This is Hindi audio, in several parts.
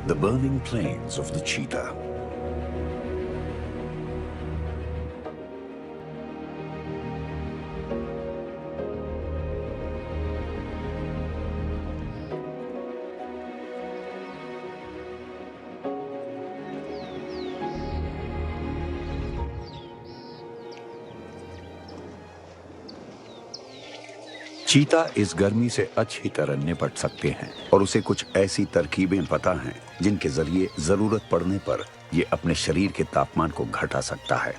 The burning plains of the cheetah. चीता इस गर्मी से अच्छी तरह निपट सकते हैं और उसे कुछ ऐसी तरकीबें पता हैं जिनके जरिए जरूरत पड़ने पर ये अपने शरीर के तापमान को घटा सकता है।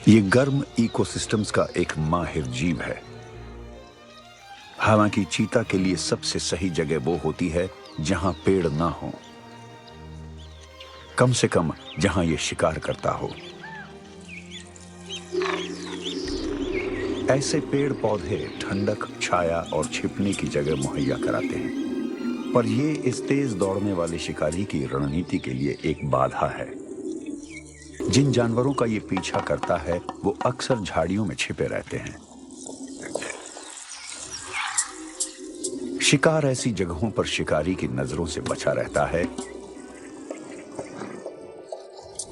ये गर्म इकोसिस्टम्स का एक माहिर जीव है। हालांकि चीता के लिए सबसे सही जगह वो होती है जहां पेड़ ना हो, कम से कम जहां ये शिकार करता हो। ऐसे पेड़ पौधे ठंडक, छाया और छिपने की जगह मुहैया कराते हैं, पर ये इस तेज दौड़ने वाले शिकारी की रणनीति के लिए एक बाधा है। जिन जानवरों का ये पीछा करता है वो अक्सर झाड़ियों में छिपे रहते हैं। शिकार ऐसी जगहों पर शिकारी की नजरों से बचा रहता है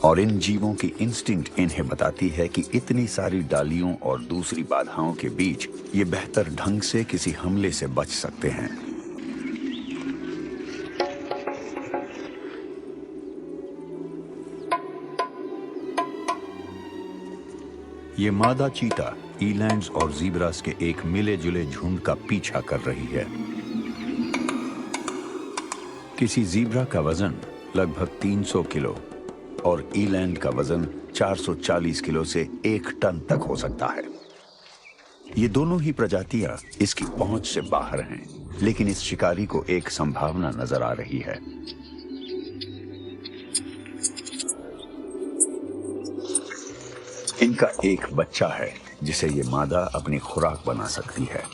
और इन जीवों की इंस्टिंक्ट इन्हें बताती है कि इतनी सारी डालियों और दूसरी बाधाओं के बीच ये बेहतर ढंग से किसी हमले से बच सकते हैं। ये मादा चीता ईलैंड्स और ज़ीब्रास के एक मिले जुले झुंड का पीछा कर रही है। किसी ज़ीब्रा का वजन लगभग 300 किलो और ईलैंड का वजन 440 किलो से 1 टन तक हो सकता है। ये दोनों ही प्रजातियां इसकी पहुंच से बाहर हैं, लेकिन इस शिकारी को एक संभावना नजर आ रही है। इनका एक बच्चा है जिसे ये मादा अपनी खुराक बना सकती है,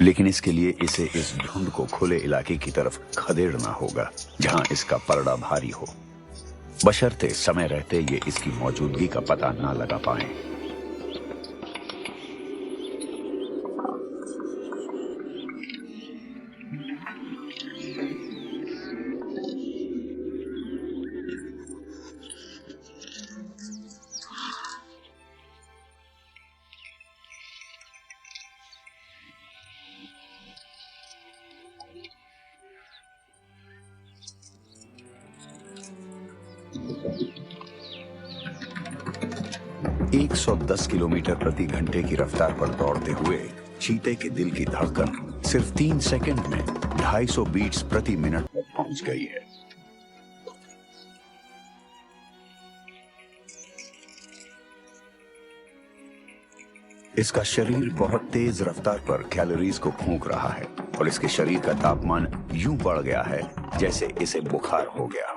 लेकिन इसके लिए इसे इस झुंड को खुले इलाके की तरफ खदेड़ना होगा जहां इसका परड़ा भारी हो, बशर्ते समय रहते ये इसकी मौजूदगी का पता ना लगा पाएं। एक 110 किलोमीटर प्रति घंटे की रफ्तार पर दौड़ते हुए चीते के दिल की धड़कन सिर्फ 3 सेकंड में 250 बीट्स प्रति मिनट तक पहुंच गई है। इसका शरीर बहुत तेज रफ्तार पर कैलोरीज को फूंक रहा है और इसके शरीर का तापमान यूं बढ़ गया है जैसे इसे बुखार हो गया हो।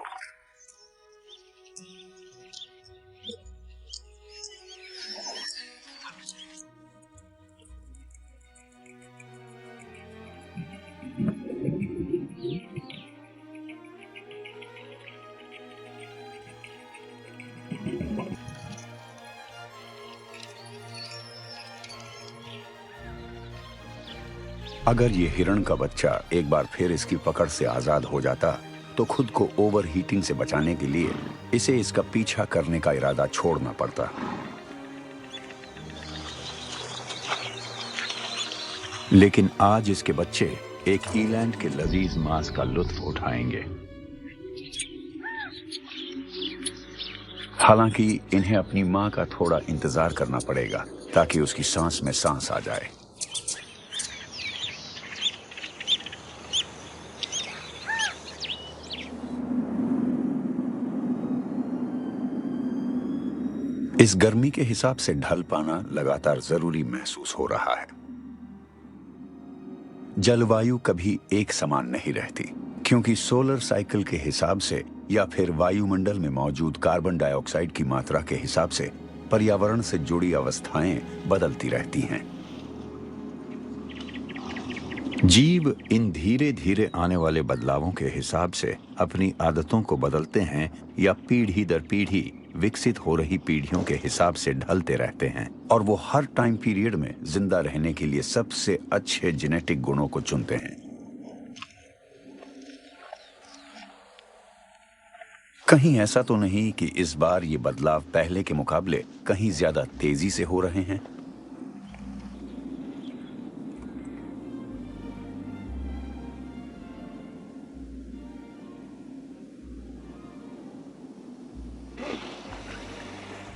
अगर ये हिरण का बच्चा एक बार फिर इसकी पकड़ से आजाद हो जाता तो खुद को ओवर हीटिंग से बचाने के लिए इसे इसका पीछा करने का इरादा छोड़ना पड़ता। लेकिन आज इसके बच्चे एक ईलैंड के लजीज मांस का लुत्फ उठाएंगे। हालांकि इन्हें अपनी मां का थोड़ा इंतजार करना पड़ेगा ताकि उसकी सांस में सांस आ जाए। इस गर्मी के हिसाब से ढल पाना लगातार जरूरी महसूस हो रहा है। जलवायु कभी एक समान नहीं रहती, क्योंकि सोलर साइकिल के हिसाब से या फिर वायुमंडल में मौजूद कार्बन डाइऑक्साइड की मात्रा के हिसाब से पर्यावरण से जुड़ी अवस्थाएं बदलती रहती हैं। जीव इन धीरे धीरे आने वाले बदलावों के हिसाब से अपनी आदतों को बदलते हैं या पीढ़ी दर पीढ़ी विकसित हो रही पीढ़ियों के हिसाब से ढलते रहते हैं, और वो हर टाइम पीरियड में जिंदा रहने के लिए सबसे अच्छे जेनेटिक गुणों को चुनते हैं। कहीं ऐसा तो नहीं कि इस बार ये बदलाव पहले के मुकाबले कहीं ज्यादा तेजी से हो रहे हैं?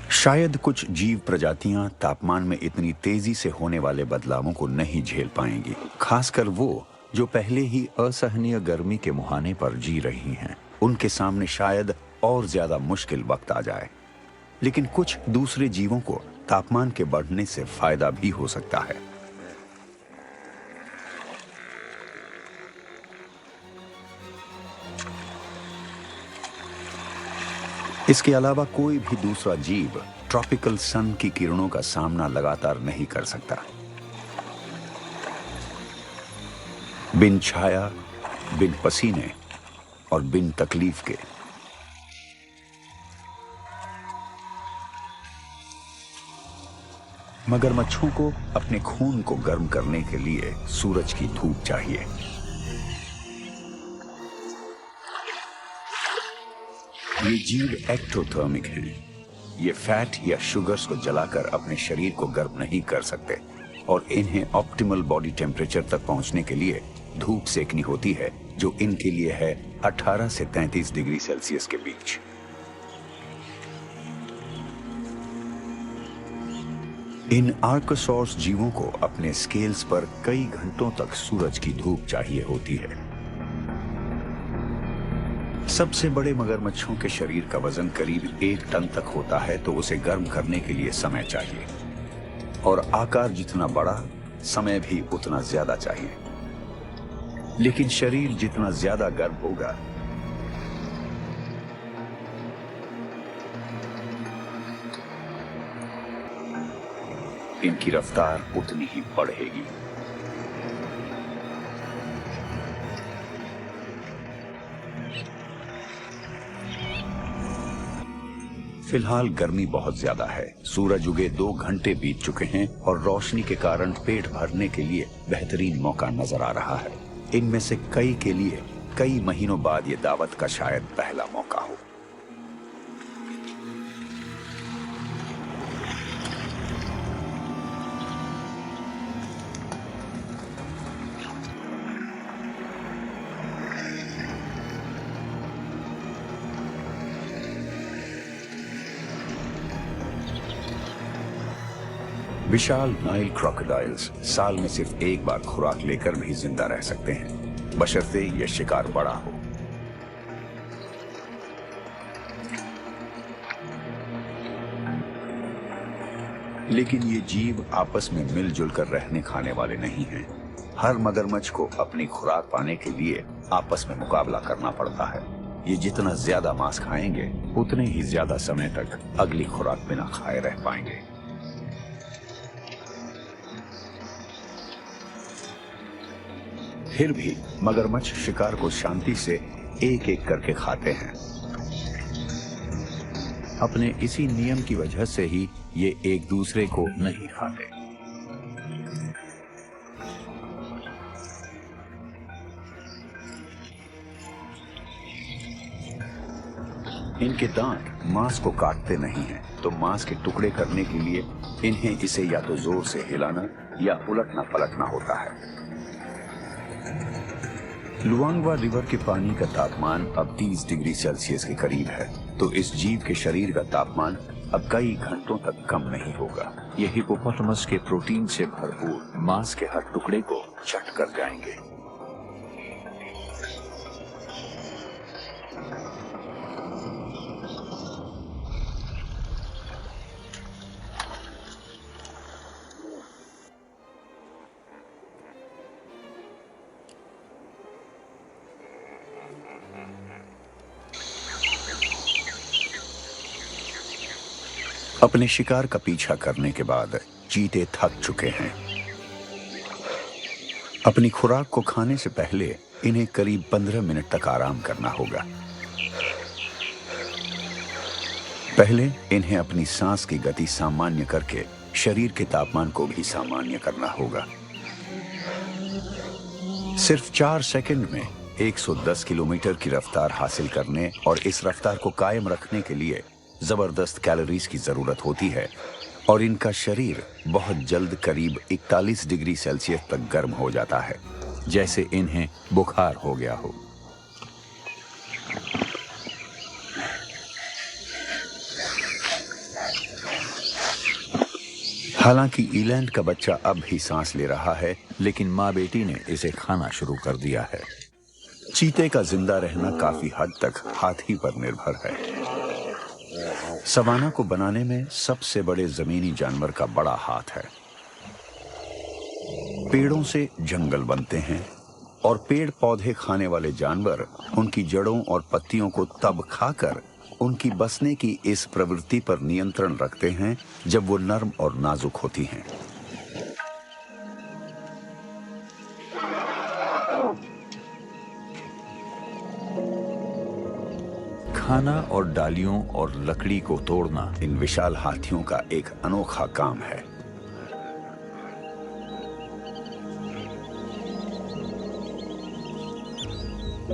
शायद कुछ जीव प्रजातियां तापमान में इतनी तेजी से होने वाले बदलावों को नहीं झेल पाएंगी, खासकर वो जो पहले ही असहनीय गर्मी के मुहाने पर जी रही हैं। उनके सामने शायद और ज्यादा मुश्किल वक्त आ जाए। लेकिन कुछ दूसरे जीवों को तापमान के बढ़ने से फायदा भी हो सकता है। इसके अलावा कोई भी दूसरा जीव ट्रॉपिकल सन की किरणों का सामना लगातार नहीं कर सकता। बिन छाया, बिन पसीने और बिन तकलीफ के। मगरमच्छों को अपने खून को गर्म करने के लिए सूरज की धूप चाहिए। ये जीव एक्टोथर्मिक हैं। ये फैट या शुगर्स को जलाकर अपने शरीर को गर्म नहीं कर सकते और इन्हें ऑप्टिमल बॉडी टेम्परेचर तक पहुंचने के लिए धूप सेकनी होती है, जो इनके लिए है 18 से 33 डिग्री सेल्सियस के बीच। इन आर्कोसॉर्स जीवों को अपने स्केल्स पर कई घंटों तक सूरज की धूप चाहिए होती है। सबसे बड़े मगरमच्छों के शरीर का वजन करीब 1 टन तक होता है, तो उसे गर्म करने के लिए समय चाहिए। और आकार जितना बड़ा, समय भी उतना ज्यादा चाहिए। लेकिन शरीर जितना ज्यादा गर्म होगा, इनकी रफ्तार उतनी ही बढ़ेगी। फिलहाल गर्मी बहुत ज्यादा है। सूरज उगे 2 घंटे बीत चुके हैं और रोशनी के कारण पेट भरने के लिए बेहतरीन मौका नजर आ रहा है। इनमें से कई के लिए कई महीनों बाद ये दावत का शायद पहला मौका हो। विशाल नाइल क्रोकोडाइल्स साल में सिर्फ एक बार खुराक लेकर भी जिंदा रह सकते हैं, बशर्ते यह शिकार बड़ा हो। लेकिन ये जीव आपस में मिलजुल कर रहने खाने वाले नहीं हैं। हर मगरमच्छ को अपनी खुराक पाने के लिए आपस में मुकाबला करना पड़ता है। ये जितना ज्यादा मांस खाएंगे, उतने ही ज्यादा समय तक अगली खुराक बिना खाए रह पाएंगे। फिर भी मगरमच्छ शिकार को शांति से एक एक करके खाते हैं। अपने इसी नियम की वजह से ही ये एक दूसरे को नहीं खाते। इनके दांत मांस को काटते नहीं हैं, तो मांस के टुकड़े करने के लिए इन्हें इसे या तो जोर से हिलाना या उलटना पलटना होता है। लुआंगवा रिवर के पानी का तापमान अब 30 डिग्री सेल्सियस के करीब है, तो इस जीव के शरीर का तापमान अब कई घंटों तक कम नहीं होगा। ये हिपोपोटामस के प्रोटीन से भरपूर मांस के हर टुकड़े को चट कर जाएंगे। अपने शिकार का पीछा करने के बाद चीते थक चुके हैं। अपनी खुराक को खाने से पहले इन्हें करीब 15 मिनट तक आराम करना होगा। पहले इन्हें अपनी सांस की गति सामान्य करके शरीर के तापमान को भी सामान्य करना होगा। सिर्फ 4 सेकंड में 110 किलोमीटर की रफ्तार हासिल करने और इस रफ्तार को कायम रखने के लिए जबरदस्त कैलोरीज की जरूरत होती है और इनका शरीर बहुत जल्द करीब 41 डिग्री सेल्सियस तक गर्म हो जाता है, जैसे इन्हें बुखार हो गया हो। हालांकि ईलैंड का बच्चा अब भी सांस ले रहा है, लेकिन माँ बेटी ने इसे खाना शुरू कर दिया है। चीते का जिंदा रहना काफी हद तक हाथी पर निर्भर है। सवाना को बनाने में सबसे बड़े जमीनी जानवर का बड़ा हाथ है। पेड़ों से जंगल बनते हैं और पेड़ पौधे खाने वाले जानवर उनकी जड़ों और पत्तियों को तब खाकर उनकी बसने की इस प्रवृत्ति पर नियंत्रण रखते हैं जब वो नर्म और नाजुक होती हैं। खाना और डालियों और लकड़ी को तोड़ना इन विशाल हाथियों का एक अनोखा काम है।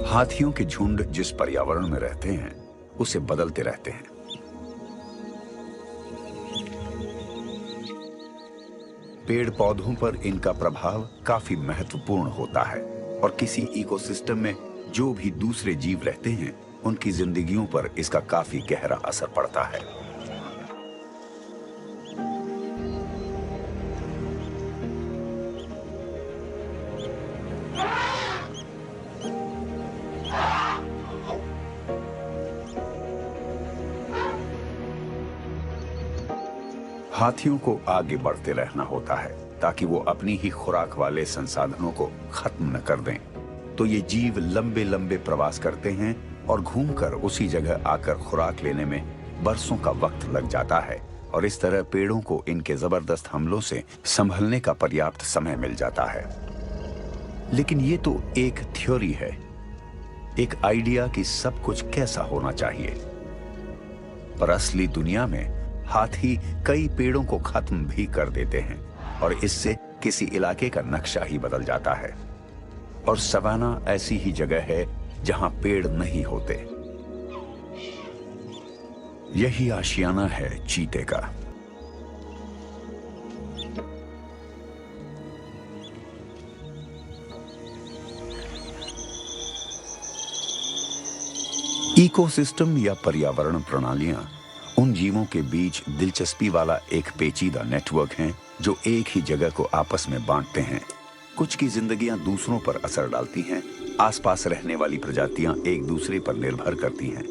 हाथियों के झुंड जिस पर्यावरण में रहते हैं उसे बदलते रहते हैं। पेड़ पौधों पर इनका प्रभाव काफी महत्वपूर्ण होता है और किसी इकोसिस्टम में जो भी दूसरे जीव रहते हैं उनकी जिंदगियों पर इसका काफी गहरा असर पड़ता है। हाथियों को आगे बढ़ते रहना होता है ताकि वो अपनी ही खुराक वाले संसाधनों को खत्म न कर दें। तो ये जीव लंबे लंबे प्रवास करते हैं और घूमकर उसी जगह आकर खुराक लेने में बरसों का वक्त लग जाता है और इस तरह पेड़ों को इनके जबरदस्त हमलों से संभलने का पर्याप्त समय मिल जाता है। लेकिन ये तो एक थ्योरी है, एक आइडिया कि सब कुछ कैसा होना चाहिए। पर असली दुनिया में हाथी कई पेड़ों को खत्म भी कर देते हैं और इससे किसी इलाके का नक्शा ही बदल जाता है। और सवाना ऐसी ही जगह है जहां पेड़ नहीं होते। यही आशियाना है चीते का। इकोसिस्टम या पर्यावरण प्रणालियां उन जीवों के बीच दिलचस्पी वाला एक पेचीदा नेटवर्क हैं जो एक ही जगह को आपस में बांटते हैं। कुछ की जिंदगियां दूसरों पर असर डालती हैं, आसपास रहने वाली प्रजातियां एक दूसरे पर निर्भर करती हैं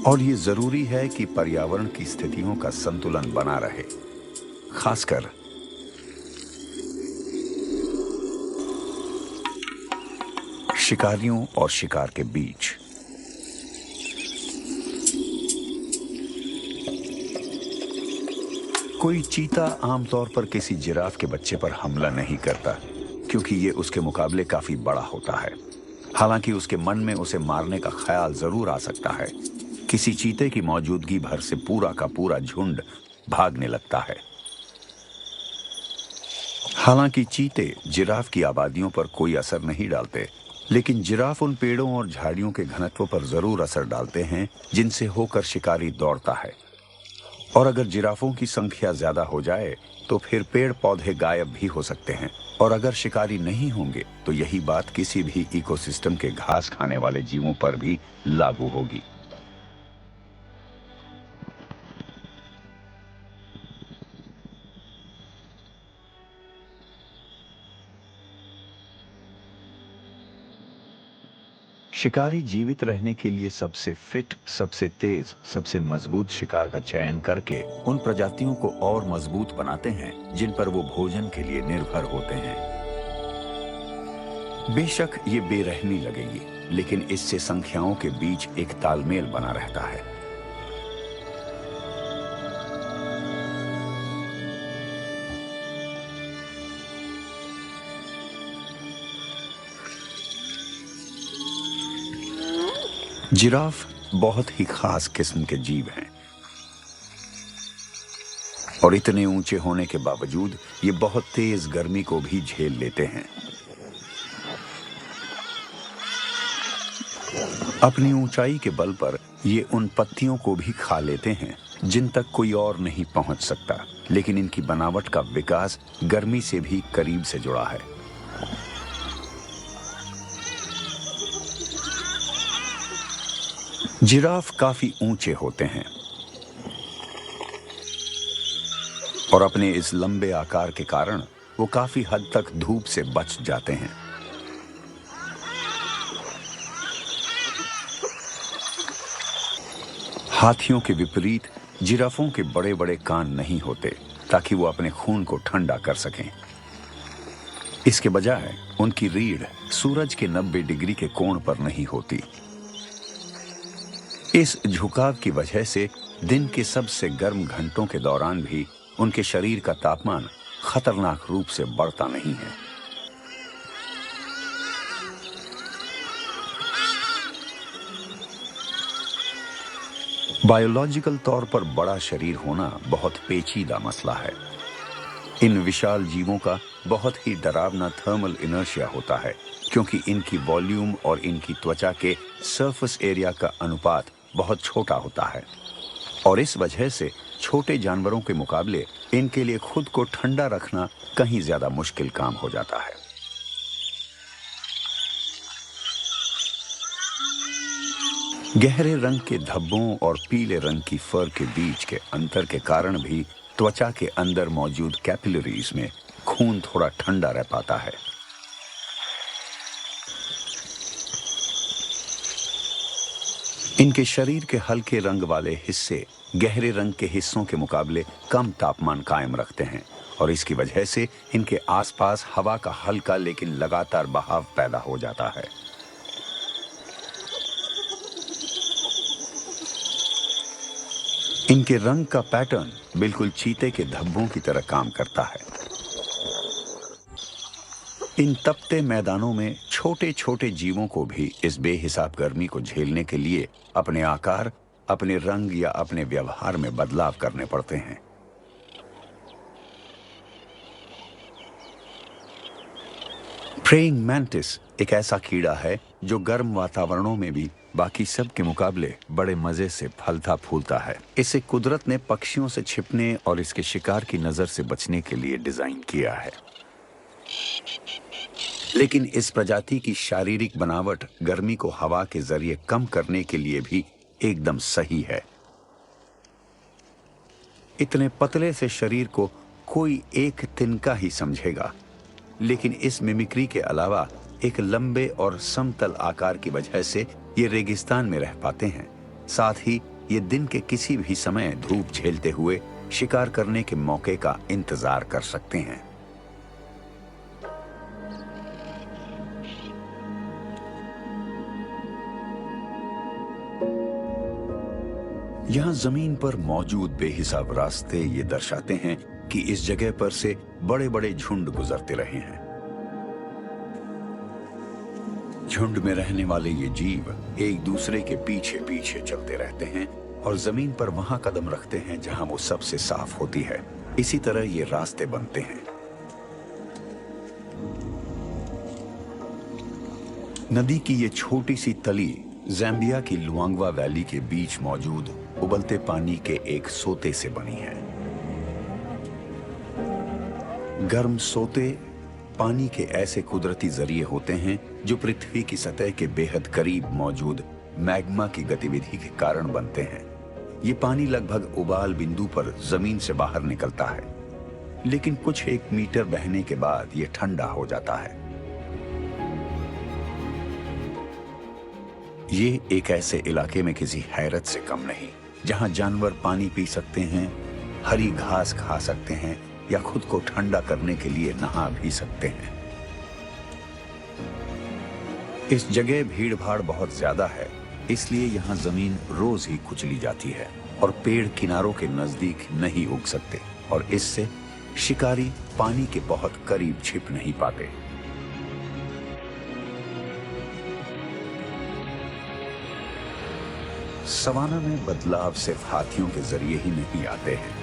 और ये जरूरी है कि पर्यावरण की स्थितियों का संतुलन बना रहे, खासकर शिकारियों और शिकार के बीच। कोई चीता आमतौर पर किसी जिराफ के बच्चे पर हमला नहीं करता क्योंकि ये उसके मुकाबले काफी बड़ा होता है। हालांकि उसके मन में उसे मारने का ख्याल जरूर आ सकता है। किसी चीते की मौजूदगी भर से पूरा का पूरा झुंड भागने लगता है। हालांकि चीते जिराफ की आबादियों पर कोई असर नहीं डालते, लेकिन जिराफ उन पेड़ों और झाड़ियों के घनत्व पर जरूर असर डालते हैं जिनसे होकर शिकारी दौड़ता है। और अगर जिराफों की संख्या ज्यादा हो जाए तो फिर पेड़ पौधे गायब भी हो सकते हैं और अगर शिकारी नहीं होंगे तो यही बात किसी भी इकोसिस्टम के घास खाने वाले जीवों पर भी लागू होगी। शिकारी जीवित रहने के लिए सबसे फिट, सबसे तेज, सबसे मजबूत शिकार का चयन करके उन प्रजातियों को और मजबूत बनाते हैं जिन पर वो भोजन के लिए निर्भर होते हैं। बेशक ये बेरहमी लगेगी, लेकिन इससे संख्याओं के बीच एक तालमेल बना रहता है। जिराफ बहुत ही खास किस्म के जीव हैं और इतने ऊंचे होने के बावजूद ये बहुत तेज गर्मी को भी झेल लेते हैं। अपनी ऊंचाई के बल पर ये उन पत्तियों को भी खा लेते हैं जिन तक कोई और नहीं पहुंच सकता, लेकिन इनकी बनावट का विकास गर्मी से भी करीब से जुड़ा है। जिराफ काफी ऊंचे होते हैं और अपने इस लंबे आकार के कारण वो काफी हद तक धूप से बच जाते हैं। हाथियों के विपरीत जिराफों के बड़े बड़े कान नहीं होते ताकि वो अपने खून को ठंडा कर सकें। इसके बजाय उनकी रीढ़ सूरज के 90 डिग्री के कोण पर नहीं होती। इस झुकाव की वजह से दिन के सबसे गर्म घंटों के दौरान भी उनके शरीर का तापमान खतरनाक रूप से बढ़ता नहीं है। बायोलॉजिकल तौर पर बड़ा शरीर होना बहुत पेचीदा मसला है। इन विशाल जीवों का बहुत ही डरावना थर्मल इनर्शिया होता है, क्योंकि इनकी वॉल्यूम और इनकी त्वचा के सरफेस एरिया का अनुपात बहुत छोटा होता है और इस वजह से छोटे जानवरों के मुकाबले इनके लिए खुद को ठंडा रखना कहीं ज्यादा मुश्किल काम हो जाता है। गहरे रंग के धब्बों और पीले रंग की फर के बीच के अंतर के कारण भी त्वचा के अंदर मौजूद कैपिलरीज में खून थोड़ा ठंडा रह पाता है। इनके शरीर के हल्के रंग वाले हिस्से गहरे रंग के हिस्सों के मुकाबले कम तापमान कायम रखते हैं और इसकी वजह से इनके आसपास हवा का हल्का लेकिन लगातार बहाव पैदा हो जाता है। इनके रंग का पैटर्न बिल्कुल चीते के धब्बों की तरह काम करता है। इन तपते मैदानों में छोटे छोटे जीवों को भी इस बेहिसाब गर्मी को झेलने के लिए अपने आकार, अपने रंग या अपने व्यवहार में बदलाव करने पड़ते हैं। प्रेइंग मैंटिस एक ऐसा कीड़ा है जो गर्म वातावरणों में भी बाकी सब के मुकाबले बड़े मजे से फलता फूलता है। इसे कुदरत ने पक्षियों से छिपने और इसके शिकार की नजर से बचने के लिए डिजाइन किया है, लेकिन इस प्रजाति की शारीरिक बनावट गर्मी को हवा के जरिए कम करने के लिए भी एकदम सही है। इतने पतले से शरीर को कोई एक तिनका ही समझेगा, लेकिन इस मिमिक्री के अलावा एक लंबे और समतल आकार की वजह से ये रेगिस्तान में रह पाते हैं। साथ ही ये दिन के किसी भी समय धूप झेलते हुए शिकार करने के मौके का इंतजार कर सकते हैं। यहां जमीन पर मौजूद बेहिसाब रास्ते ये दर्शाते हैं कि इस जगह पर से बड़े बड़े झुंड गुजरते रहे हैं। झुंड में रहने वाले ये जीव एक दूसरे के पीछे पीछे चलते रहते हैं और जमीन पर वहां कदम रखते हैं जहां वो सबसे साफ होती है। इसी तरह ये रास्ते बनते हैं। नदी की ये छोटी सी तली ज़ैम्बिया की लुआंगवा वैली के बीच मौजूद उबलते पानी के एक सोते से बनी है। गर्म सोते पानी के ऐसे कुदरती जरिए होते हैं जो पृथ्वी की सतह के बेहद करीब मौजूद मैग्मा की गतिविधि के कारण बनते हैं। ये पानी लगभग उबाल बिंदु पर जमीन से बाहर निकलता है, लेकिन कुछ 1 मीटर बहने के बाद ये ठंडा हो जाता है। ये एक ऐसे इलाके में किसी हैरत से कम नहीं, जहां जानवर पानी पी सकते हैं, हरी घास खा सकते हैं या खुद को ठंडा करने के लिए नहा भी सकते हैं। इस जगह भीड़ भाड़ बहुत ज्यादा है, इसलिए यहाँ जमीन रोज ही कुचली जाती है और पेड़ किनारों के नजदीक नहीं उग सकते और इससे शिकारी पानी के बहुत करीब छिप नहीं पाते। सवाना में बदलाव सिर्फ हाथियों के जरिए ही नहीं आते हैं।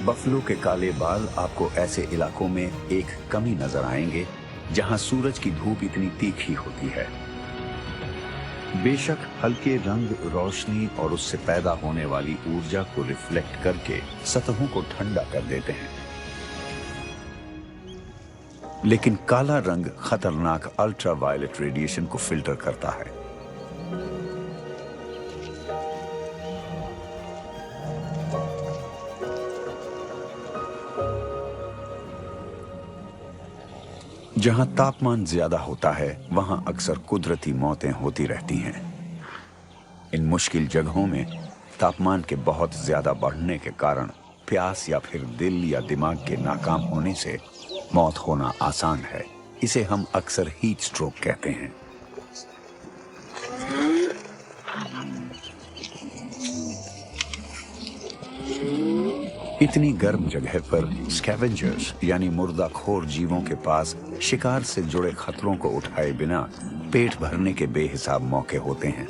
बफलो के काले बाल आपको ऐसे इलाकों में एक कमी नजर आएंगे जहां सूरज की धूप इतनी तीखी होती है। बेशक हल्के रंग रोशनी और उससे पैदा होने वाली ऊर्जा को रिफ्लेक्ट करके सतहों को ठंडा कर देते हैं, लेकिन काला रंग खतरनाक अल्ट्रावायलेट रेडिएशन को फिल्टर करता है। जहां तापमान ज्यादा होता है वहां अक्सर कुदरती मौतें होती रहती हैं। इन मुश्किल जगहों में तापमान के बहुत ज्यादा बढ़ने के कारण प्यास या फिर दिल या दिमाग के नाकाम होने से मौत होना आसान है। इसे हम अक्सर हीट स्ट्रोक कहते हैं। इतनी गर्म जगह पर स्कैवेंजर्स यानी मुर्दाखोर जीवों के पास शिकार से जुड़े खतरों को उठाए बिना पेट भरने के बेहिसाब मौके होते हैं।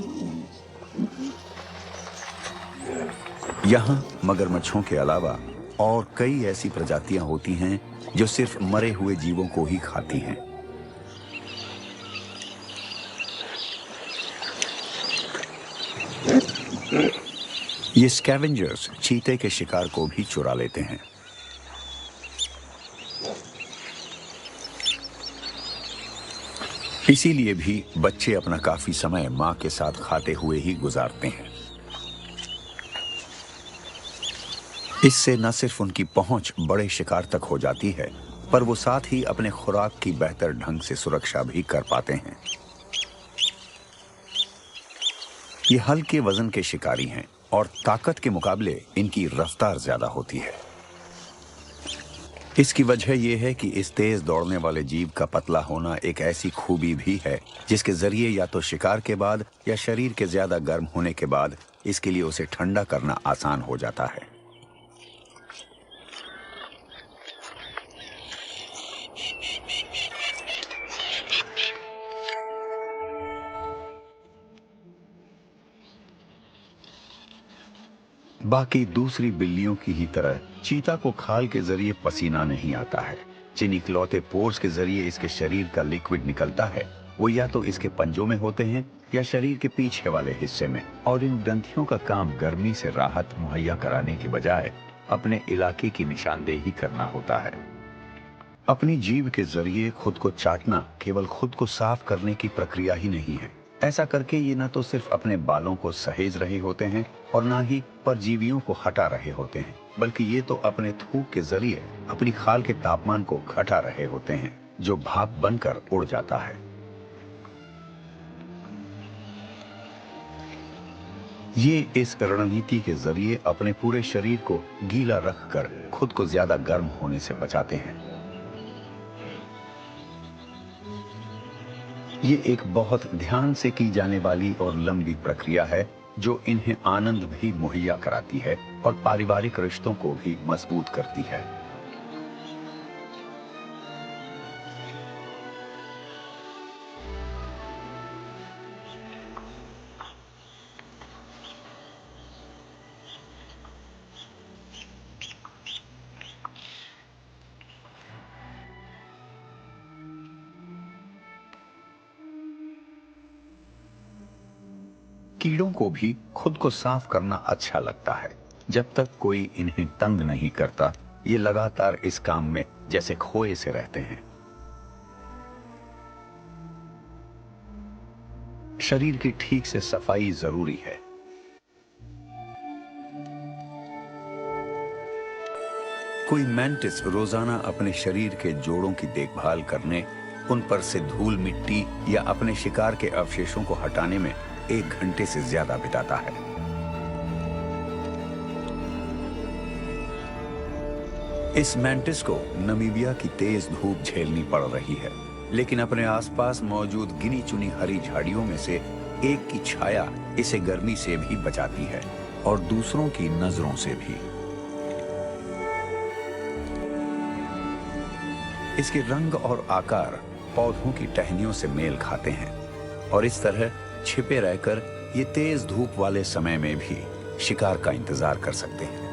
यहाँ मगरमच्छों के अलावा और कई ऐसी प्रजातियां होती हैं जो सिर्फ मरे हुए जीवों को ही खाती हैं। ये स्कैवेंजर्स चीते के शिकार को भी चुरा लेते हैं। इसीलिए भी बच्चे अपना काफी समय मां के साथ खाते हुए ही गुजारते हैं। इससे न सिर्फ उनकी पहुंच बड़े शिकार तक हो जाती है, पर वो साथ ही अपने खुराक की बेहतर ढंग से सुरक्षा भी कर पाते हैं। ये हल्के वजन के शिकारी हैं और ताकत के मुकाबले इनकी रफ्तार ज्यादा होती है। इसकी वजह यह है कि इस तेज दौड़ने वाले जीव का पतला होना एक ऐसी खूबी भी है जिसके जरिए या तो शिकार के बाद या शरीर के ज्यादा गर्म होने के बाद इसके लिए उसे ठंडा करना आसान हो जाता है। बाकी दूसरी बिल्लियों की ही तरह चीता को खाल के जरिए पसीना नहीं आता है। जिन इकलौते पोर्स के जरिए इसके शरीर का लिक्विड निकलता है वो या तो इसके पंजों में होते हैं या शरीर के पीछे वाले हिस्से में, और इन ग्रंथियों का काम गर्मी से राहत मुहैया कराने के बजाय अपने इलाके की निशानदेही करना होता है। अपनी जीभ के जरिए खुद को चाटना केवल खुद को साफ करने की प्रक्रिया ही नहीं है। ऐसा करके ये न तो सिर्फ अपने बालों को सहेज रहे होते हैं और ना ही परजीवियों को हटा रहे होते हैं, बल्कि ये तो अपने थूक के जरिए अपनी खाल के तापमान को घटा रहे होते हैं जो भाप बनकर उड़ जाता है। ये इस रणनीति के जरिए अपने पूरे शरीर को गीला रखकर खुद को ज्यादा गर्म होने से बचाते हैं। ये एक बहुत ध्यान से की जाने वाली और लंबी प्रक्रिया है जो इन्हें आनंद भी मुहैया कराती है और पारिवारिक रिश्तों को भी मजबूत करती है। कीड़ों को भी खुद को साफ करना अच्छा लगता है जब तक कोई इन्हें तंग नहीं करता। ये लगातार इस काम में जैसे खोए से रहते हैं। शरीर की ठीक से सफाई जरूरी है। कोई मैंटिस रोजाना अपने शरीर के जोड़ों की देखभाल करने, उन पर से धूल मिट्टी या अपने शिकार के अवशेषों को हटाने में 1 घंटे से ज्यादा बिताता है। इस मैंटिस को नमीबिया की तेज धूप झेलनी पड़ रही है, लेकिन अपने आसपास मौजूद गिनी चुनी हरी झाड़ियों में से एक की छाया इसे गर्मी से भी बचाती है और दूसरों की नजरों से भी। इसके रंग और आकार पौधों की टहनियों से मेल खाते हैं और इस तरह छिपे रहकर ये तेज धूप वाले समय में भी शिकार का इंतजार कर सकते हैं।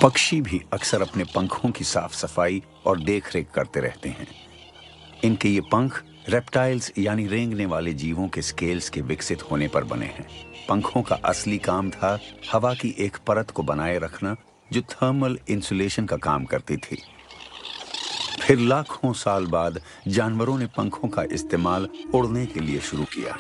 पक्षी भी अक्सर अपने पंखों की साफ सफाई और देखरेख करते रहते हैं। इनके ये पंख रेप्टाइल्स यानी रेंगने वाले जीवों के स्केल्स के विकसित होने पर बने हैं। पंखों का असली काम था हवा की एक परत को बनाए रखना जो थर्मल इंसुलेशन का काम करती थी। फिर लाखों साल बाद जानवरों ने पंखों का इस्तेमाल उड़ने के लिए शुरू किया।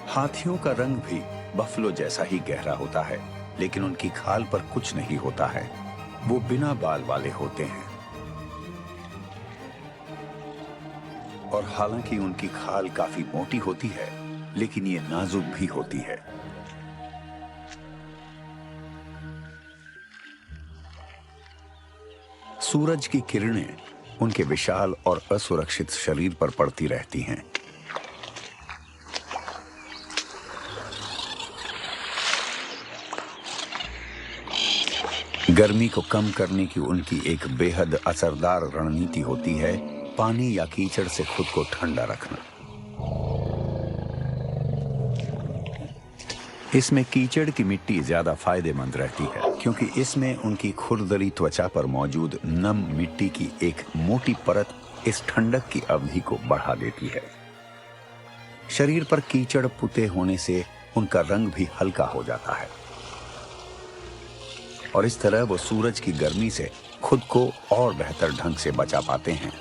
हाथियों का रंग भी बफलो जैसा ही गहरा होता है, लेकिन उनकी खाल पर कुछ नहीं होता है। वो बिना बाल वाले होते हैं और हालांकि उनकी खाल काफी मोटी होती है, लेकिन ये नाजुक भी होती है। सूरज की किरणें उनके विशाल और असुरक्षित शरीर पर पड़ती रहती हैं। गर्मी को कम करने की उनकी एक बेहद असरदार रणनीति होती है पानी या कीचड़ से खुद को ठंडा रखना। इसमें कीचड़ की मिट्टी ज्यादा फायदेमंद रहती है क्योंकि इसमें उनकी खुरदरी त्वचा पर मौजूद नम मिट्टी की एक मोटी परत इस ठंडक की अवधि को बढ़ा देती है। शरीर पर कीचड़ पुते होने से उनका रंग भी हल्का हो जाता है और इस तरह वो सूरज की गर्मी से खुद को और बेहतर ढंग से बचा पाते हैं।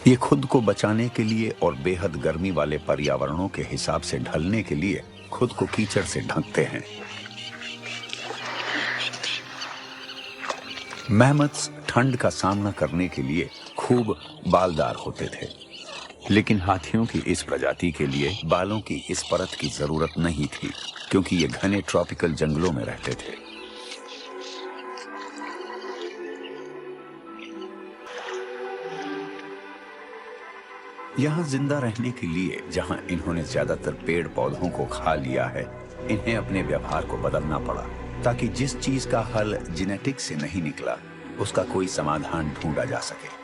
ये खुद को बचाने के लिए और बेहद गर्मी वाले पर्यावरणों के हिसाब से ढलने के लिए खुद को कीचड़ से ढकते हैं। मैमथ्स ठंड का सामना करने के लिए खूब बालदार होते थे, लेकिन हाथियों की इस प्रजाति के लिए बालों की इस परत की जरूरत नहीं थी क्योंकि ये घने ट्रॉपिकल जंगलों में रहते थे। यहां जिंदा रहने के लिए जहां इन्होंने ज्यादातर पेड़ पौधों को खा लिया है, इन्हें अपने व्यवहार को बदलना पड़ा ताकि जिस चीज का हल जेनेटिक्स से नहीं निकला उसका कोई समाधान ढूंढा जा सके।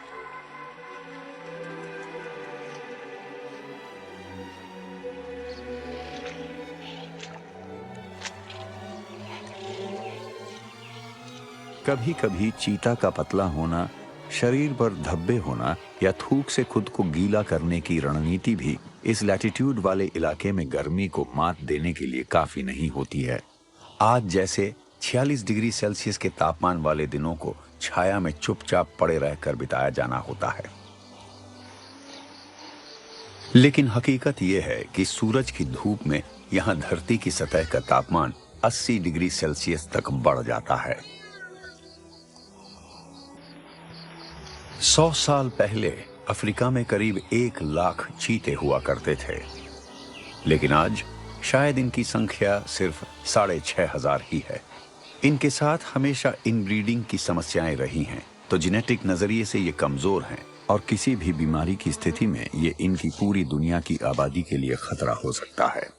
कभी कभी चीता का पतला होना, शरीर पर धब्बे होना या थूक से खुद को गीला करने की रणनीति भी इस लैटिट्यूड वाले इलाके में गर्मी को मात देने के लिए काफी नहीं होती है। आज जैसे 46 डिग्री सेल्सियस के तापमान वाले दिनों को छाया में चुपचाप पड़े रहकर बिताया जाना होता है। लेकिन हकीकत यह है कि सूरज की धूप में यहां धरती की सतह का तापमान 80 डिग्री सेल्सियस तक बढ़ जाता है। 100 साल पहले अफ्रीका में करीब 1 लाख चीते हुआ करते थे, लेकिन आज शायद इनकी संख्या सिर्फ 6,500 ही है। इनके साथ हमेशा इनब्रीडिंग की समस्याएं रही हैं, तो जेनेटिक नजरिए से ये कमजोर हैं और किसी भी बीमारी की स्थिति में ये इनकी पूरी दुनिया की आबादी के लिए खतरा हो सकता है।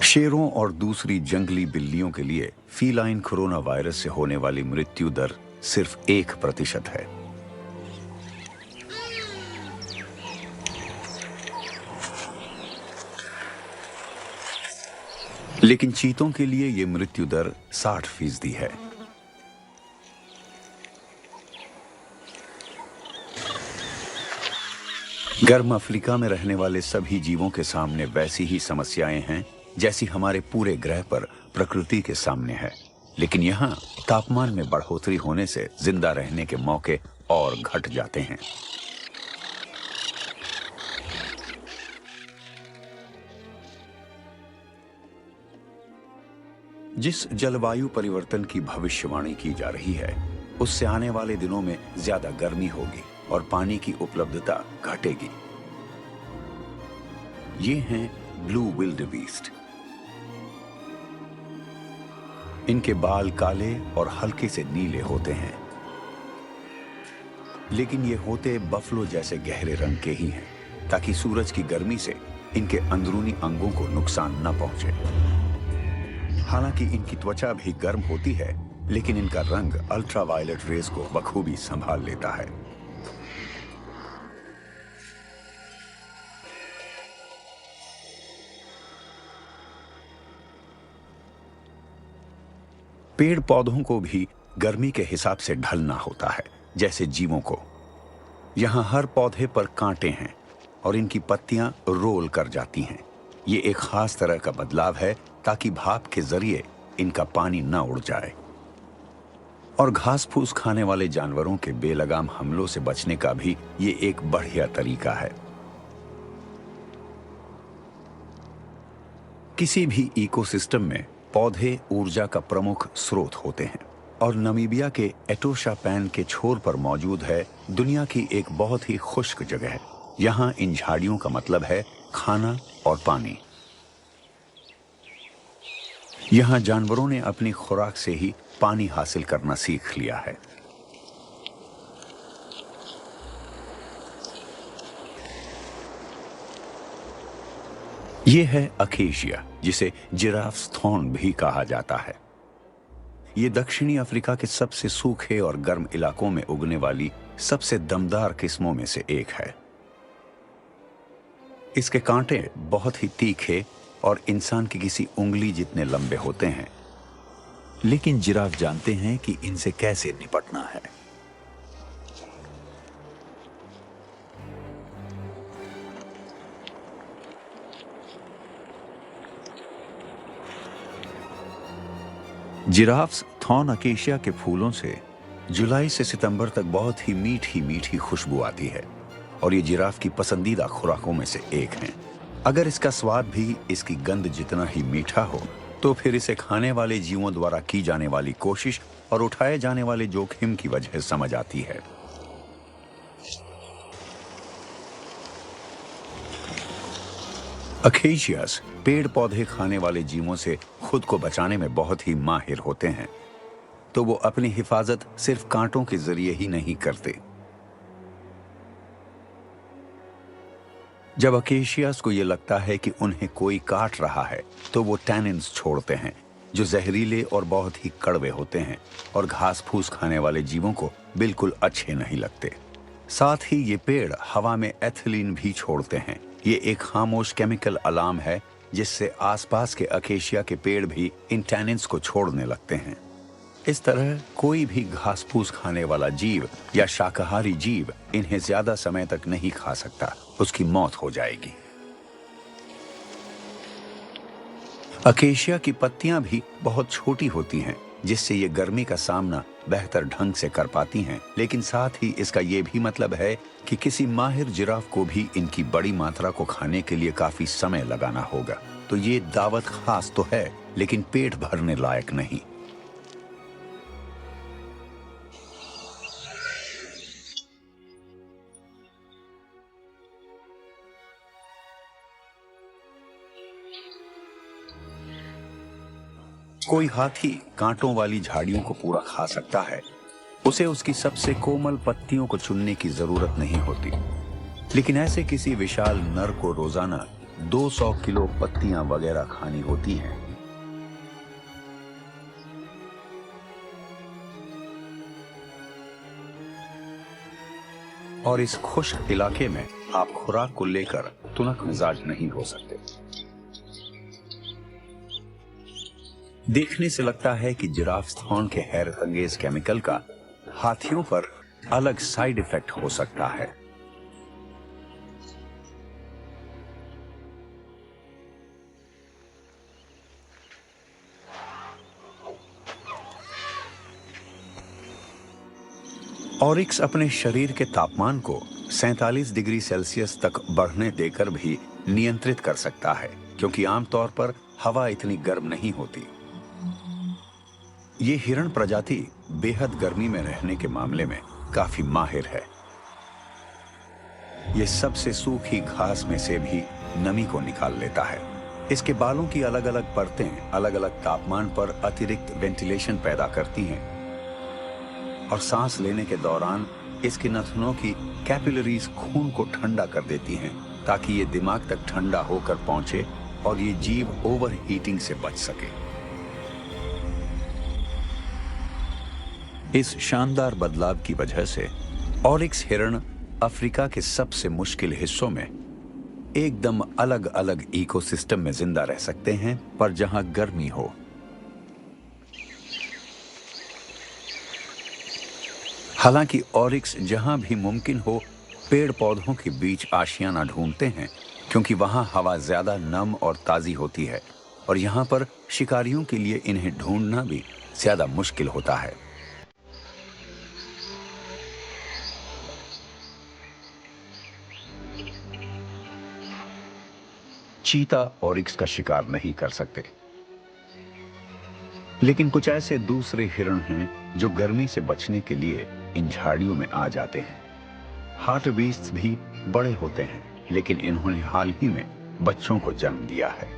शेरों और दूसरी जंगली बिल्लियों के लिए फीलाइन कोरोना वायरस से होने वाली मृत्यु दर सिर्फ 1% है। लेकिन चीतों के लिए यह मृत्यु दर 60% है। गर्म अफ्रीका में रहने वाले सभी जीवों के सामने वैसी ही समस्याएं हैं जैसी हमारे पूरे ग्रह पर प्रकृति के सामने है, लेकिन यहां तापमान में बढ़ोतरी होने से जिंदा रहने के मौके और घट जाते हैं। जिस जलवायु परिवर्तन की भविष्यवाणी की जा रही है, उससे आने वाले दिनों में ज्यादा गर्मी होगी और पानी की उपलब्धता घटेगी। ये हैं ब्लू विल्डेबीस्ट। इनके बाल काले और हल्के से नीले होते हैं। लेकिन ये होते बफलो जैसे गहरे रंग के ही हैं, ताकि सूरज की गर्मी से इनके अंदरूनी अंगों को नुकसान न पहुंचे। हालांकि इनकी त्वचा भी गर्म होती है, लेकिन इनका रंग अल्ट्रावायलेट रेज को बखूबी संभाल लेता है। पेड़ पौधों को भी गर्मी के हिसाब से ढलना होता है, जैसे जीवों को। यहां हर पौधे पर कांटे हैं और इनकी पत्तियां रोल कर जाती हैं। ये एक खास तरह का बदलाव है, ताकि भाप के जरिए इनका पानी न उड़ जाए। और घास फूस खाने वाले जानवरों के बेलगाम हमलों से बचने का भी ये एक बढ़िया तरीका है। किसी भी इकोसिस्टम में पौधे ऊर्जा का प्रमुख स्रोत होते हैं, और नमीबिया के एटोशा पैन के छोर पर मौजूद है दुनिया की एक बहुत ही खुश्क जगह। यहाँ इन झाड़ियों का मतलब है खाना और पानी। यहाँ जानवरों ने अपनी खुराक से ही पानी हासिल करना सीख लिया है। यह है अकेशिया, जिसे जिराफ्स थॉर्न भी कहा जाता है। ये दक्षिणी अफ्रीका के सबसे सूखे और गर्म इलाकों में उगने वाली सबसे दमदार किस्मों में से एक है। इसके कांटे बहुत ही तीखे और इंसान की किसी उंगली जितने लंबे होते हैं, लेकिन जिराफ जानते हैं कि इनसे कैसे निपटना है। जिराफ्स थॉर्न अकेशिया के फूलों से जुलाई से सितंबर तक बहुत ही मीठी मीठी खुशबू आती है, और ये जिराफ की पसंदीदा खुराकों में से एक है। अगर इसका स्वाद भी इसकी गंध जितना ही मीठा हो, तो फिर इसे खाने वाले जीवों द्वारा की जाने वाली कोशिश और उठाए जाने वाले जोखिम की वजह समझ आती है। अकेशियास पेड़ पौधे खाने वाले जीवों से खुद को बचाने में बहुत ही माहिर होते हैं, तो वो अपनी हिफाजत सिर्फ कांटों के जरिए ही नहीं करते। जब अकेशियास को यह लगता है कि उन्हें कोई काट रहा है, तो वो टैनिन्स छोड़ते हैं, जो जहरीले और बहुत ही कड़वे होते हैं और घास फूस खाने वाले जीवों को बिल्कुल अच्छे नहीं लगते। साथ ही ये पेड़ हवा में एथिलीन भी छोड़ते हैं। ये एक खामोश केमिकल अलार्म है, जिससे आसपास के अकेशिया के पेड़ भी इन टैनिन्स को छोड़ने लगते हैं। इस तरह कोई भी घास फूस खाने वाला जीव या शाकाहारी जीव इन्हें ज्यादा समय तक नहीं खा सकता, उसकी मौत हो जाएगी। अकेशिया की पत्तियां भी बहुत छोटी होती हैं, जिससे ये गर्मी का सामना बेहतर ढंग से कर पाती हैं, लेकिन साथ ही इसका ये भी मतलब है कि किसी माहिर जिराफ को भी इनकी बड़ी मात्रा को खाने के लिए काफी समय लगाना होगा। तो ये दावत खास तो है, लेकिन पेट भरने लायक नहीं। कोई हाथी कांटों वाली झाड़ियों को पूरा खा सकता है, उसे उसकी सबसे कोमल पत्तियों को चुनने की जरूरत नहीं होती। लेकिन ऐसे किसी विशाल नर को रोजाना 200 किलो पत्तियां वगैरह खानी होती हैं। और इस खुश्क इलाके में आप खुराक को लेकर तुनक मिजाज नहीं हो सकते। देखने से लगता है कि जिराफ थॉर्न के हैरत अंगेज केमिकल का हाथियों पर अलग साइड इफेक्ट हो सकता है। ऑरिक्स अपने शरीर के तापमान को 47 डिग्री सेल्सियस तक बढ़ने देकर भी नियंत्रित कर सकता है, क्योंकि आमतौर पर हवा इतनी गर्म नहीं होती। ये हिरण प्रजाति बेहद गर्मी में रहने के मामले में काफी माहिर है। ये सबसे सूखी घास में से भी नमी को निकाल लेता है। इसके बालों की अलग अलग परतें अलग अलग तापमान पर अतिरिक्त वेंटिलेशन पैदा करती हैं, और सांस लेने के दौरान इसके नथनों की कैपिलरीज खून को ठंडा कर देती हैं ताकि ये दिमाग तक ठंडा होकर पहुंचे और ये जीव ओवर हीटिंग से बच सके। इस शानदार बदलाव की वजह से ऑरिक्स हिरण अफ्रीका के सबसे मुश्किल हिस्सों में एकदम अलग अलग इकोसिस्टम में जिंदा रह सकते हैं, पर जहां गर्मी हो। हालांकि ऑरिक्स जहां भी मुमकिन हो पेड़ पौधों के बीच आशियाना ढूंढते हैं, क्योंकि वहां हवा ज्यादा नम और ताजी होती है और यहां पर शिकारियों के लिए इन्हें ढूंढना भी ज्यादा मुश्किल होता है। चीता ऑरिक्स का शिकार नहीं कर सकते, लेकिन कुछ ऐसे दूसरे हिरण हैं जो गर्मी से बचने के लिए इन झाड़ियों में आ जाते हैं। हार्टबीस्ट भी बड़े होते हैं, लेकिन इन्होंने हाल ही में बच्चों को जन्म दिया है।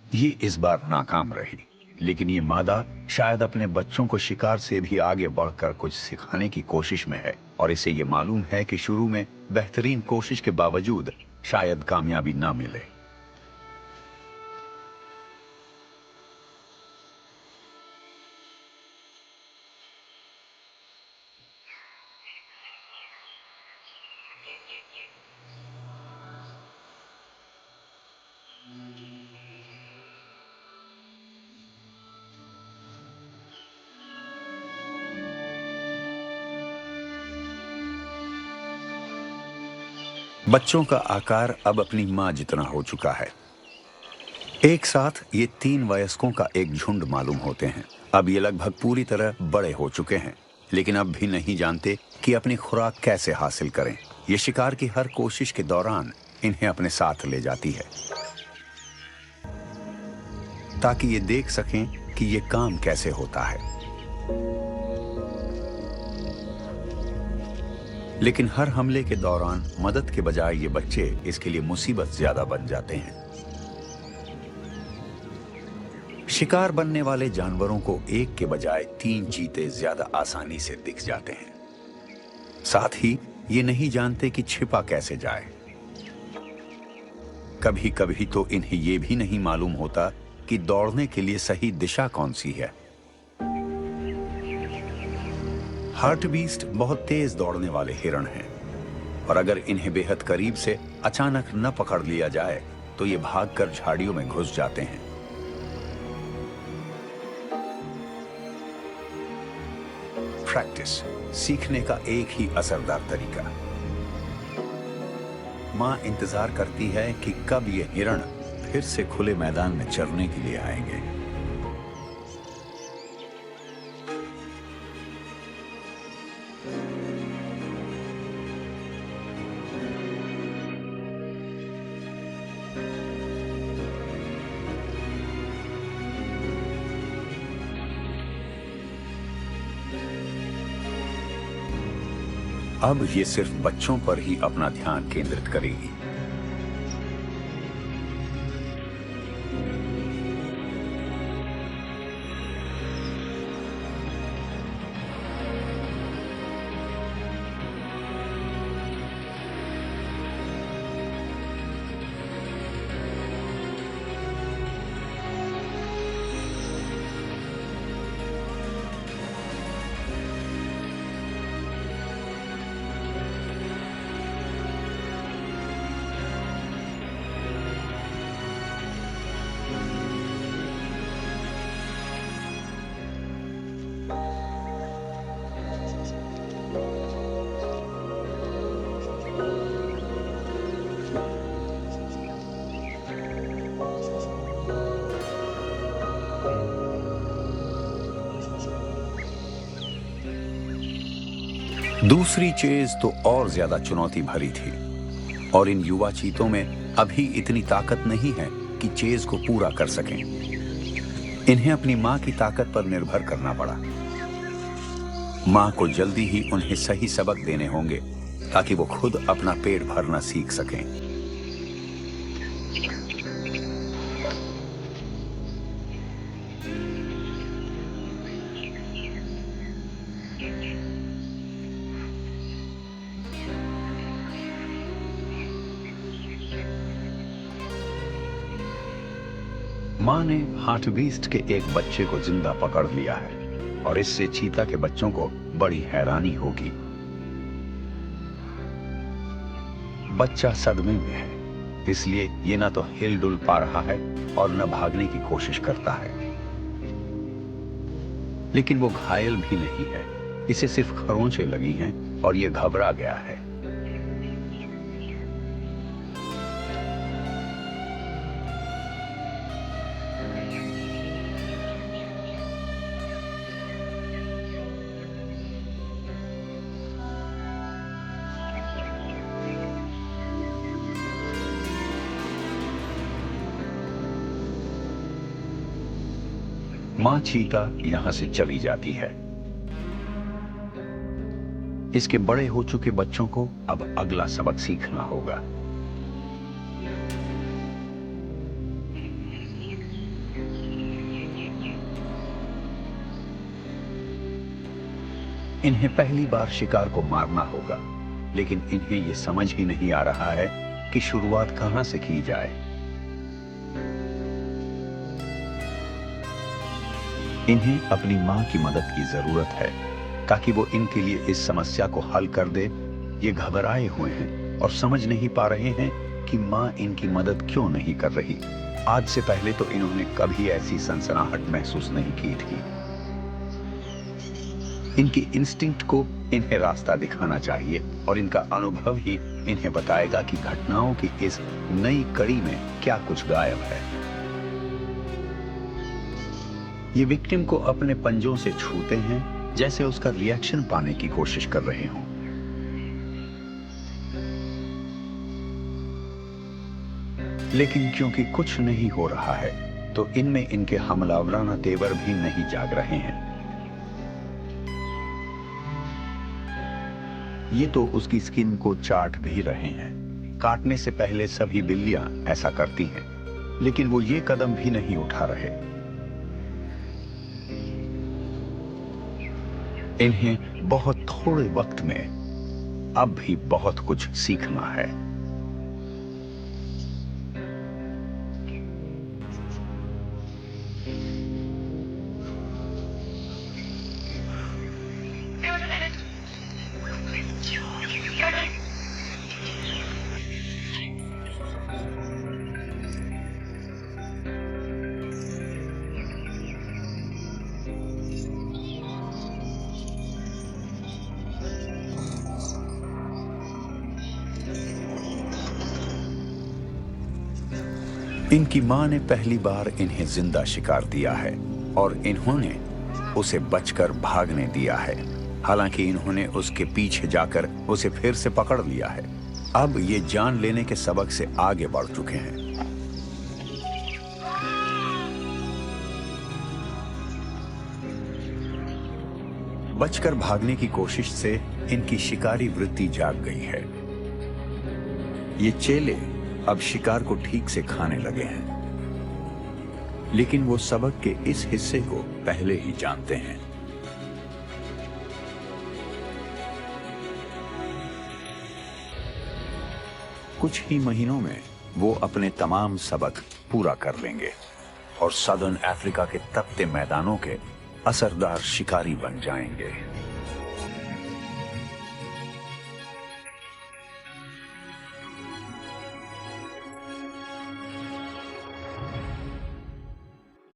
ये इस बार नाकाम रही, लेकिन ये मादा शायद अपने बच्चों को शिकार से भी आगे बढ़कर कुछ सिखाने की कोशिश में है और इसे ये मालूम है कि शुरू में बेहतरीन कोशिश के बावजूद शायद कामयाबी ना मिले। बच्चों का आकार अब अपनी मां जितना हो चुका है। एक साथ ये 3 वयस्कों का एक झुंड मालूम होते हैं। अब ये लगभग पूरी तरह बड़े हो चुके हैं, लेकिन अब भी नहीं जानते कि अपनी खुराक कैसे हासिल करें। ये शिकार की हर कोशिश के दौरान इन्हें अपने साथ ले जाती है ताकि ये देख सकें कि ये काम कैसे होता है। लेकिन हर हमले के दौरान मदद के बजाय ये बच्चे इसके लिए मुसीबत ज्यादा बन जाते हैं। शिकार बनने वाले जानवरों को एक के बजाय 3 चीते ज्यादा आसानी से दिख जाते हैं। साथ ही ये नहीं जानते कि छिपा कैसे जाए। कभी कभी तो इन्हें ये भी नहीं मालूम होता कि दौड़ने के लिए सही दिशा कौन सी है। हार्टबीस्ट बहुत तेज दौड़ने वाले हिरण हैं और अगर इन्हें बेहद करीब से अचानक न पकड़ लिया जाए तो ये भागकर झाड़ियों में घुस जाते हैं। प्रैक्टिस सीखने का एक ही असरदार तरीका। मां इंतजार करती है कि कब ये हिरण फिर से खुले मैदान में चरने के लिए आएंगे। अब ये सिर्फ बच्चों पर ही अपना ध्यान केंद्रित करेगी। दूसरी चेज तो और ज्यादा चुनौती भरी थी और इन युवा चीतों में अभी इतनी ताकत नहीं है कि चेज को पूरा कर सकें। इन्हें अपनी मां की ताकत पर निर्भर करना पड़ा। मां को जल्दी ही उन्हें सही सबक देने होंगे ताकि वो खुद अपना पेट भरना सीख सकें। मां ने हार्टबीस्ट के एक बच्चे को जिंदा पकड़ लिया है और इससे चीता के बच्चों को बड़ी हैरानी होगी। बच्चा सदमे में है, इसलिए ये ना तो हिल डुल पा रहा है और न भागने की कोशिश करता है। लेकिन वो घायल भी नहीं है, इसे सिर्फ खरोंचें लगी हैं और ये घबरा गया है। मां चीता यहां से चली जाती है। इसके बड़े हो चुके बच्चों को अब अगला सबक सीखना होगा। इन्हें पहली बार शिकार को मारना होगा, लेकिन इन्हें यह समझ ही नहीं आ रहा है कि शुरुआत कहां से की जाए। इन्हें अपनी मां की मदद की जरूरत है ताकि वो इनके लिए इस समस्या को हल कर दे। ये घबराए हुए हैं और समझ नहीं पा रहे हैं कि मां इनकी मदद क्यों नहीं कर रही। आज से पहले तो इन्होंने कभी ऐसी सनसनाहट महसूस नहीं की थी। इनकी इंस्टिंक्ट को इन्हें रास्ता दिखाना चाहिए और इनका अनुभव ही इन्हें बताएगा कि घटनाओं की इस नई कड़ी में क्या कुछ गायब है। ये विक्टिम को अपने पंजों से छूते हैं जैसे उसका रिएक्शन पाने की कोशिश कर रहे हों। लेकिन क्योंकि कुछ नहीं हो रहा है तो इनमें इनके हमलावराना तेवर भी नहीं जाग रहे हैं। ये तो उसकी स्किन को चाट भी रहे हैं। काटने से पहले सभी बिल्लियां ऐसा करती हैं, लेकिन वो ये कदम भी नहीं उठा रहे। इन्हें बहुत थोड़े वक्त में अब भी बहुत कुछ सीखना है। इनकी मां ने पहली बार इन्हें जिंदा शिकार दिया है और इन्होंने उसे बचकर भागने दिया है। हालांकि इन्होंने उसके पीछे जाकर उसे फिर से पकड़ लिया है। अब ये जान लेने के सबक से आगे बढ़ चुके हैं। बचकर भागने की कोशिश से इनकी शिकारी वृत्ति जाग गई है। ये चेले अब शिकार को ठीक से खाने लगे हैं, लेकिन वो सबक के इस हिस्से को पहले ही जानते हैं। कुछ ही महीनों में वो अपने तमाम सबक पूरा कर लेंगे और सदर्न अफ्रीका के तपते मैदानों के असरदार शिकारी बन जाएंगे।